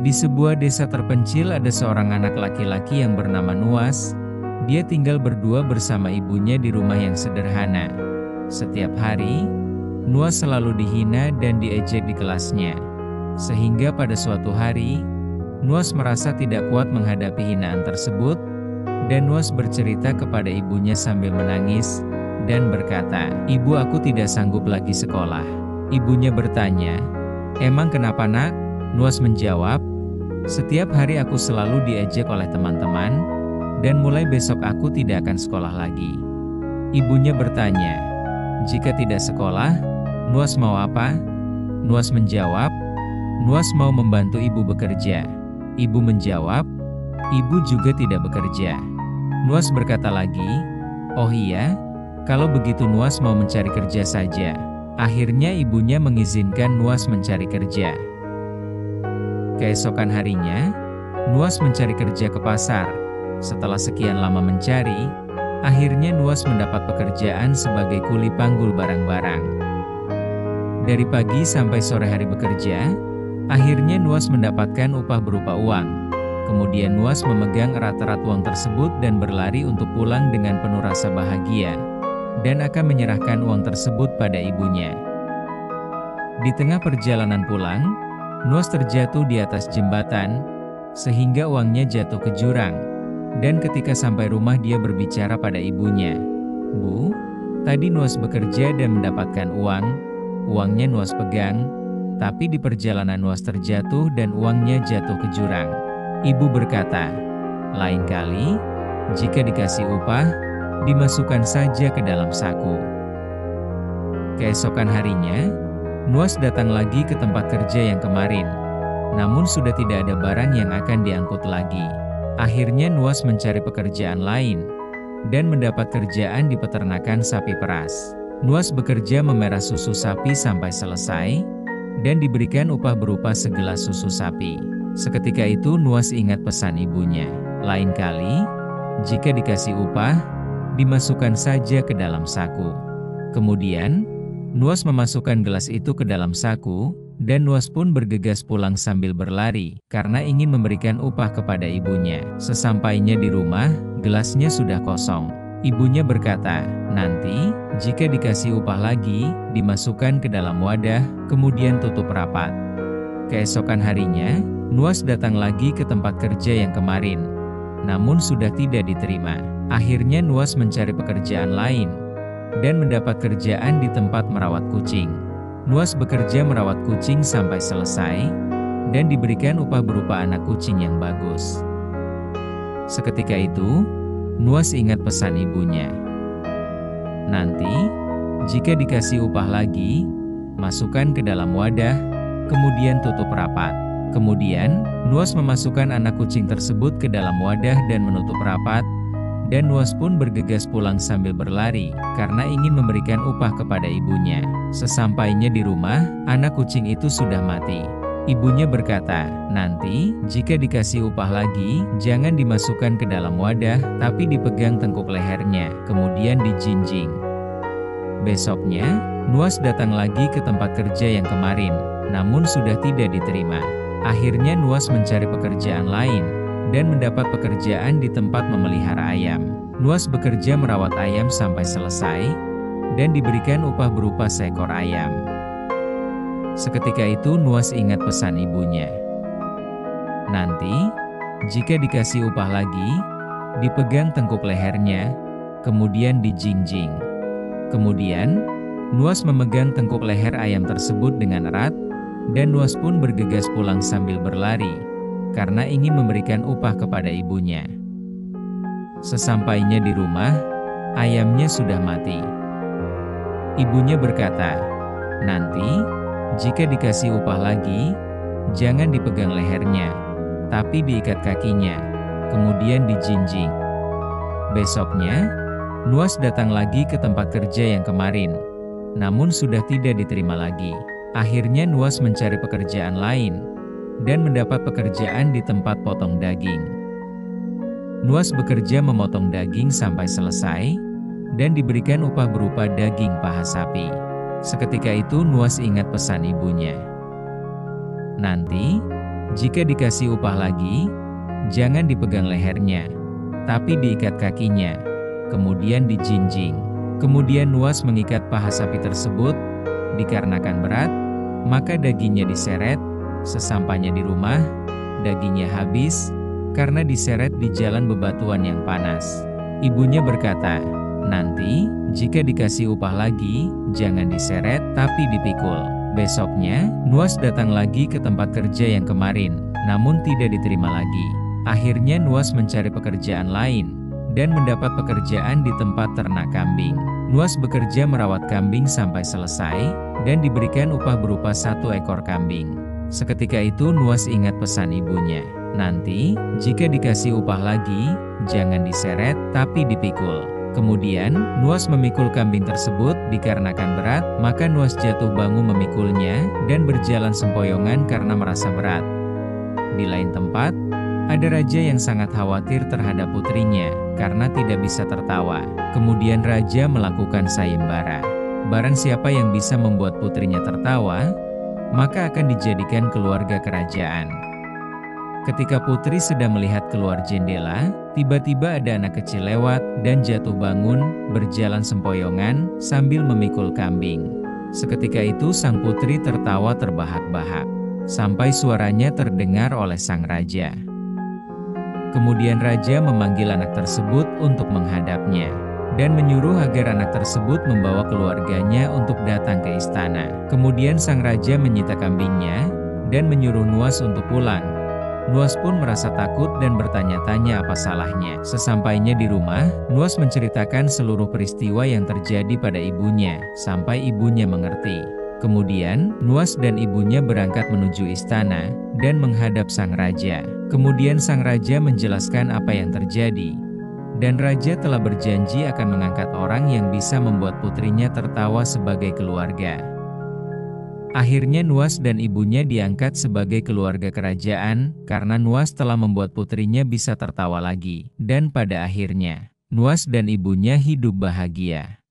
Di sebuah desa terpencil ada seorang anak laki-laki yang bernama Nuas. Dia tinggal berdua bersama ibunya di rumah yang sederhana. Setiap hari, Nuas selalu dihina dan diejek di kelasnya. Sehingga pada suatu hari, Nuas merasa tidak kuat menghadapi hinaan tersebut, dan Nuas bercerita kepada ibunya sambil menangis, dan berkata, "Ibu, aku tidak sanggup lagi sekolah." Ibunya bertanya, "Emang kenapa, nak?" Nuas menjawab, "Setiap hari aku selalu diejek oleh teman-teman, dan mulai besok aku tidak akan sekolah lagi." Ibunya bertanya, "Jika tidak sekolah, Nuas mau apa?" Nuas menjawab, "Nuas mau membantu ibu bekerja." Ibu menjawab, "Ibu juga tidak bekerja." Nuas berkata lagi, "Oh iya, kalau begitu Nuas mau mencari kerja saja." Akhirnya ibunya mengizinkan Nuas mencari kerja. Keesokan harinya, Nuas mencari kerja ke pasar. Setelah sekian lama mencari, akhirnya Nuas mendapat pekerjaan sebagai kuli panggul barang-barang. Dari pagi sampai sore hari bekerja, akhirnya Nuas mendapatkan upah berupa uang. Kemudian Nuas memegang erat-erat uang tersebut dan berlari untuk pulang dengan penuh rasa bahagia, dan akan menyerahkan uang tersebut pada ibunya. Di tengah perjalanan pulang, Nuas terjatuh di atas jembatan, sehingga uangnya jatuh ke jurang. Dan ketika sampai rumah dia berbicara pada ibunya, "Bu, tadi Nuas bekerja dan mendapatkan uang. Uangnya Nuas pegang, tapi di perjalanan Nuas terjatuh dan uangnya jatuh ke jurang." Ibu berkata, "Lain kali, jika dikasih upah, dimasukkan saja ke dalam saku." Keesokan harinya, Nuas datang lagi ke tempat kerja yang kemarin. Namun sudah tidak ada barang yang akan diangkut lagi. Akhirnya Nuas mencari pekerjaan lain, dan mendapat kerjaan di peternakan sapi peras. Nuas bekerja memerah susu sapi sampai selesai, dan diberikan upah berupa segelas susu sapi. Seketika itu Nuas ingat pesan ibunya, "Lain kali, jika dikasih upah, dimasukkan saja ke dalam saku." Kemudian, Nuas memasukkan gelas itu ke dalam saku, dan Nuas pun bergegas pulang sambil berlari, karena ingin memberikan upah kepada ibunya. Sesampainya di rumah, gelasnya sudah kosong. Ibunya berkata, "Nanti, jika dikasih upah lagi, dimasukkan ke dalam wadah, kemudian tutup rapat." Keesokan harinya, Nuas datang lagi ke tempat kerja yang kemarin. Namun sudah tidak diterima. Akhirnya Nuas mencari pekerjaan lain, dan mendapat kerjaan di tempat merawat kucing. Nuas bekerja merawat kucing sampai selesai, dan diberikan upah berupa anak kucing yang bagus. Seketika itu, Nuas ingat pesan ibunya. "Nanti, jika dikasih upah lagi, masukkan ke dalam wadah, kemudian tutup rapat." Kemudian, Nuas memasukkan anak kucing tersebut ke dalam wadah dan menutup rapat, dan Nuas pun bergegas pulang sambil berlari, karena ingin memberikan upah kepada ibunya. Sesampainya di rumah, anak kucing itu sudah mati. Ibunya berkata, "Nanti, jika dikasih upah lagi, jangan dimasukkan ke dalam wadah, tapi dipegang tengkuk lehernya, kemudian dijinjing." Besoknya, Nuas datang lagi ke tempat kerja yang kemarin, namun sudah tidak diterima. Akhirnya Nuas mencari pekerjaan lain, dan mendapat pekerjaan di tempat memelihara ayam. Nuas bekerja merawat ayam sampai selesai, dan diberikan upah berupa seekor ayam. Seketika itu Nuas ingat pesan ibunya. "Nanti, jika dikasih upah lagi, dipegang tengkuk lehernya, kemudian dijinjing." Kemudian, Nuas memegang tengkuk leher ayam tersebut dengan erat, dan Nuas pun bergegas pulang sambil berlari, karena ingin memberikan upah kepada ibunya. Sesampainya di rumah, ayamnya sudah mati. Ibunya berkata, "Nanti, jika dikasih upah lagi, jangan dipegang lehernya, tapi diikat kakinya, kemudian dijinjing." Besoknya, Nuas datang lagi ke tempat kerja yang kemarin, namun sudah tidak diterima lagi. Akhirnya Nuas mencari pekerjaan lain, dan mendapat pekerjaan di tempat potong daging. Nuas bekerja memotong daging sampai selesai, dan diberikan upah berupa daging paha sapi. Seketika itu Nuas ingat pesan ibunya. "Nanti, Jika dikasih upah lagi, jangan dipegang lehernya, tapi diikat kakinya, kemudian dijinjing. Kemudian Nuas mengikat paha sapi tersebut, dikarenakan berat, maka dagingnya diseret. Sesampainya di rumah, dagingnya habis, karena diseret di jalan bebatuan yang panas. Ibunya berkata, "Nanti, jika dikasih upah lagi, jangan diseret, tapi dipikul." Besoknya, Nuas datang lagi ke tempat kerja yang kemarin, namun tidak diterima lagi. Akhirnya Nuas mencari pekerjaan lain, dan mendapat pekerjaan di tempat ternak kambing. Nuas bekerja merawat kambing sampai selesai, dan diberikan upah berupa 1 ekor kambing. Seketika itu Nuas ingat pesan ibunya, "Nanti, jika dikasih upah lagi, jangan diseret, tapi dipikul." Kemudian, Nuas memikul kambing tersebut, dikarenakan berat, maka Nuas jatuh bangun memikulnya, dan berjalan sempoyongan karena merasa berat. Di lain tempat, ada raja yang sangat khawatir terhadap putrinya, karena tidak bisa tertawa. Kemudian raja melakukan sayembara. Barang siapa yang bisa membuat putrinya tertawa, maka akan dijadikan keluarga kerajaan. Ketika putri sedang melihat keluar jendela, tiba-tiba ada anak kecil lewat dan jatuh bangun, berjalan sempoyongan sambil memikul kambing. Seketika itu sang putri tertawa terbahak-bahak, sampai suaranya terdengar oleh sang raja. Kemudian raja memanggil anak tersebut untuk menghadapnya, dan menyuruh agar anak tersebut membawa keluarganya untuk datang ke istana. Kemudian sang raja menyita kambingnya, dan menyuruh Nuas untuk pulang. Nuas pun merasa takut dan bertanya-tanya apa salahnya. Sesampainya di rumah, Nuas menceritakan seluruh peristiwa yang terjadi pada ibunya, sampai ibunya mengerti. Kemudian, Nuas dan ibunya berangkat menuju istana, dan menghadap sang raja. Kemudian sang raja menjelaskan apa yang terjadi. Dan raja telah berjanji akan mengangkat orang yang bisa membuat putrinya tertawa sebagai keluarga. Akhirnya Nuas dan ibunya diangkat sebagai keluarga kerajaan, karena Nuas telah membuat putrinya bisa tertawa lagi. Dan pada akhirnya, Nuas dan ibunya hidup bahagia.